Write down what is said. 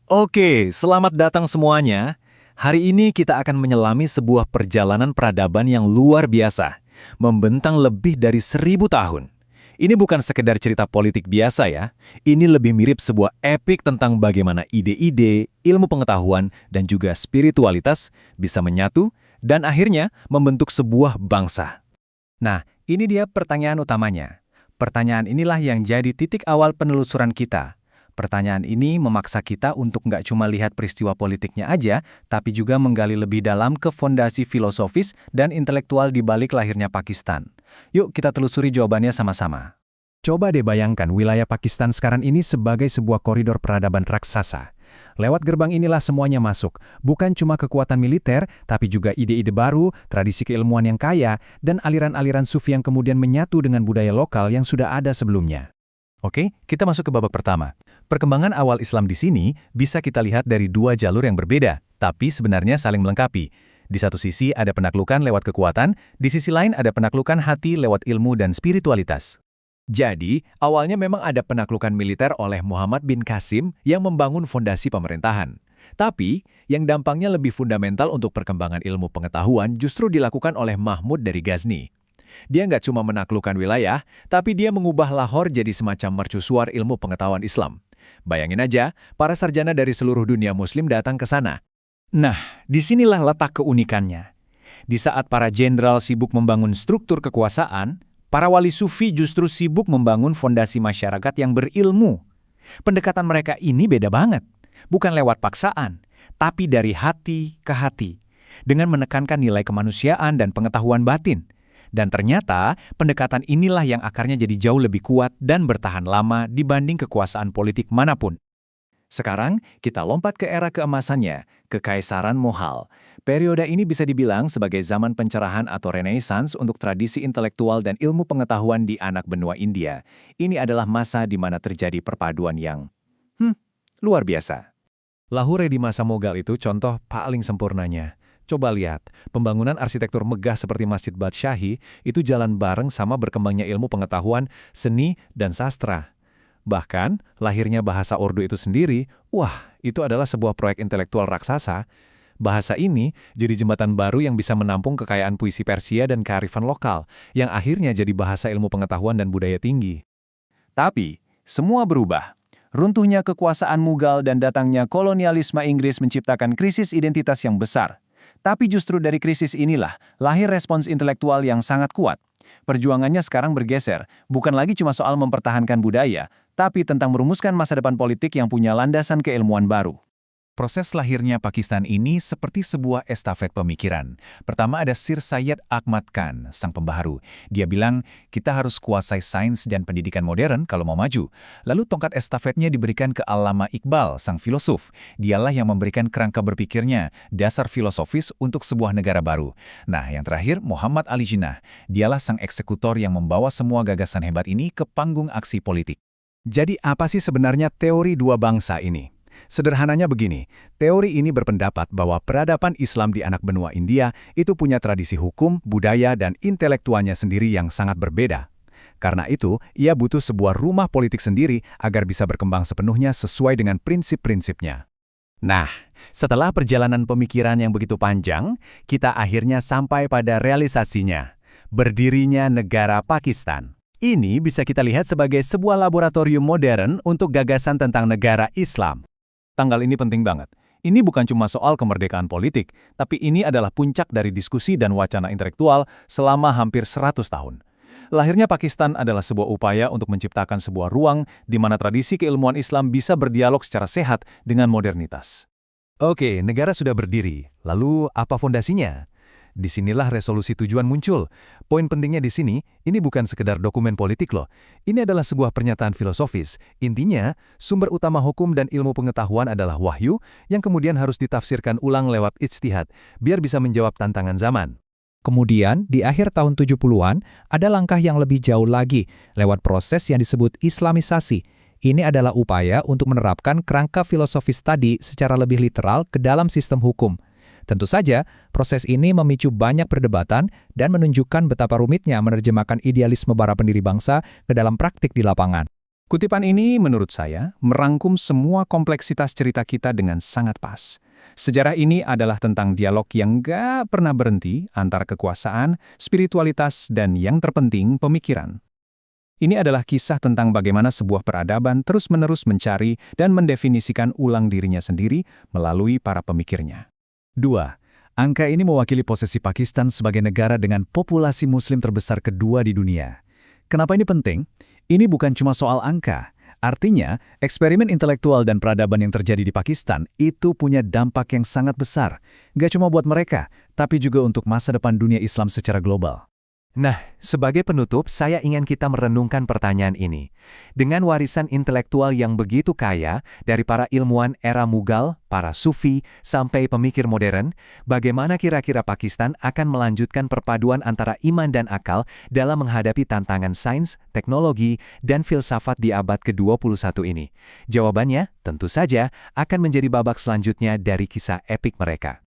Oke, selamat datang semuanya. Hari ini kita akan menyelami sebuah perjalanan peradaban yang luar biasa, membentang lebih dari 1000 tahun. Ini bukan sekedar cerita politik biasa ya, ini lebih mirip sebuah epik tentang bagaimana ide-ide, ilmu pengetahuan, dan juga spiritualitas bisa menyatu dan akhirnya membentuk sebuah bangsa. Nah, ini dia pertanyaan utamanya. Pertanyaan inilah yang jadi titik awal penelusuran kita. Pertanyaan ini memaksa kita untuk nggak cuma lihat peristiwa politiknya aja, tapi juga menggali lebih dalam ke fondasi filosofis dan intelektual di balik lahirnya Pakistan. Yuk kita telusuri jawabannya sama-sama. Coba deh bayangkan wilayah Pakistan sekarang ini sebagai sebuah koridor peradaban raksasa. Lewat gerbang inilah semuanya masuk, bukan cuma kekuatan militer, tapi juga ide-ide baru, tradisi keilmuan yang kaya, dan aliran-aliran sufi yang kemudian menyatu dengan budaya lokal yang sudah ada sebelumnya. Oke, kita masuk ke babak pertama. Perkembangan awal Islam di sini bisa kita lihat dari dua jalur yang berbeda, tapi sebenarnya saling melengkapi. Di satu sisi ada penaklukan lewat kekuatan, di sisi lain ada penaklukan hati lewat ilmu dan spiritualitas. Jadi, awalnya memang ada penaklukan militer oleh Muhammad bin Qasim yang membangun fondasi pemerintahan. Tapi, yang dampaknya lebih fundamental untuk perkembangan ilmu pengetahuan justru dilakukan oleh Mahmud dari Ghazni. Dia nggak cuma menaklukkan wilayah, tapi dia mengubah Lahore jadi semacam mercusuar ilmu pengetahuan Islam. Bayangin aja, para sarjana dari seluruh dunia muslim datang ke sana. Nah, disinilah letak keunikannya. Di saat para jenderal sibuk membangun struktur kekuasaan, para wali sufi justru sibuk membangun fondasi masyarakat yang berilmu. Pendekatan mereka ini beda banget. Bukan lewat paksaan, tapi dari hati ke hati. Dengan menekankan nilai kemanusiaan dan pengetahuan batin. Dan ternyata, pendekatan inilah yang akarnya jadi jauh lebih kuat dan bertahan lama dibanding kekuasaan politik manapun. Sekarang, kita lompat ke era keemasannya, Kekaisaran Mughal. Periode ini bisa dibilang sebagai zaman pencerahan atau renaissance untuk tradisi intelektual dan ilmu pengetahuan di anak benua India. Ini adalah masa di mana terjadi perpaduan yang, luar biasa. Lahore di masa Mughal itu contoh paling sempurnanya. Coba lihat, pembangunan arsitektur megah seperti Masjid Badshahi itu jalan bareng sama berkembangnya ilmu pengetahuan, seni, dan sastra. Bahkan, lahirnya bahasa Urdu itu sendiri, itu adalah sebuah proyek intelektual raksasa. Bahasa ini jadi jembatan baru yang bisa menampung kekayaan puisi Persia dan kearifan lokal, yang akhirnya jadi bahasa ilmu pengetahuan dan budaya tinggi. Tapi, semua berubah. Runtuhnya kekuasaan Mughal dan datangnya kolonialisme Inggris menciptakan krisis identitas yang besar. Tapi justru dari krisis inilah lahir respons intelektual yang sangat kuat. Perjuangannya sekarang bergeser, bukan lagi cuma soal mempertahankan budaya, tapi tentang merumuskan masa depan politik yang punya landasan keilmuan baru. Proses lahirnya Pakistan ini seperti sebuah estafet pemikiran. Pertama ada Sir Syed Ahmad Khan, sang pembaharu. Dia bilang, kita harus kuasai sains dan pendidikan modern kalau mau maju. Lalu tongkat estafetnya diberikan ke Allama Iqbal, sang filosof. Dialah yang memberikan kerangka berpikirnya, dasar filosofis untuk sebuah negara baru. Nah, yang terakhir Muhammad Ali Jinnah. Dialah sang eksekutor yang membawa semua gagasan hebat ini ke panggung aksi politik. Jadi apa sih sebenarnya teori dua bangsa ini? Sederhananya begini, teori ini berpendapat bahwa peradaban Islam di anak benua India itu punya tradisi hukum, budaya, dan intelektualnya sendiri yang sangat berbeda. Karena itu, ia butuh sebuah rumah politik sendiri agar bisa berkembang sepenuhnya sesuai dengan prinsip-prinsipnya. Nah, setelah perjalanan pemikiran yang begitu panjang, kita akhirnya sampai pada realisasinya, berdirinya negara Pakistan. Ini bisa kita lihat sebagai sebuah laboratorium modern untuk gagasan tentang negara Islam. Tanggal ini penting banget. Ini bukan cuma soal kemerdekaan politik, tapi ini adalah puncak dari diskusi dan wacana intelektual selama hampir 100 tahun. Lahirnya Pakistan adalah sebuah upaya untuk menciptakan sebuah ruang di mana tradisi keilmuan Islam bisa berdialog secara sehat dengan modernitas. Oke, negara sudah berdiri. Lalu apa fondasinya? Disinilah resolusi tujuan muncul. Poin pentingnya di sini, ini bukan sekedar dokumen politik loh. Ini adalah sebuah pernyataan filosofis. Intinya, sumber utama hukum dan ilmu pengetahuan adalah wahyu yang kemudian harus ditafsirkan ulang lewat ijtihad, biar bisa menjawab tantangan zaman. Kemudian, di akhir tahun 70-an, ada langkah yang lebih jauh lagi, lewat proses yang disebut Islamisasi. Ini adalah upaya untuk menerapkan kerangka filosofis tadi secara lebih literal ke dalam sistem hukum. Tentu saja, proses ini memicu banyak perdebatan dan menunjukkan betapa rumitnya menerjemahkan idealisme para pendiri bangsa ke dalam praktik di lapangan. Kutipan ini, menurut saya, merangkum semua kompleksitas cerita kita dengan sangat pas. Sejarah ini adalah tentang dialog yang gak pernah berhenti antara kekuasaan, spiritualitas, dan yang terpenting, pemikiran. Ini adalah kisah tentang bagaimana sebuah peradaban terus-menerus mencari dan mendefinisikan ulang dirinya sendiri melalui para pemikirnya. 2. Angka ini mewakili posisi Pakistan sebagai negara dengan populasi Muslim terbesar kedua di dunia. Kenapa ini penting? Ini bukan cuma soal angka. Artinya, eksperimen intelektual dan peradaban yang terjadi di Pakistan itu punya dampak yang sangat besar. Gak cuma buat mereka, tapi juga untuk masa depan dunia Islam secara global. Nah, sebagai penutup, saya ingin kita merenungkan pertanyaan ini. Dengan warisan intelektual yang begitu kaya, dari para ilmuwan era Mughal, para Sufi, sampai pemikir modern, bagaimana kira-kira Pakistan akan melanjutkan perpaduan antara iman dan akal dalam menghadapi tantangan sains, teknologi, dan filsafat di abad ke-21 ini? Jawabannya, tentu saja, akan menjadi babak selanjutnya dari kisah epik mereka.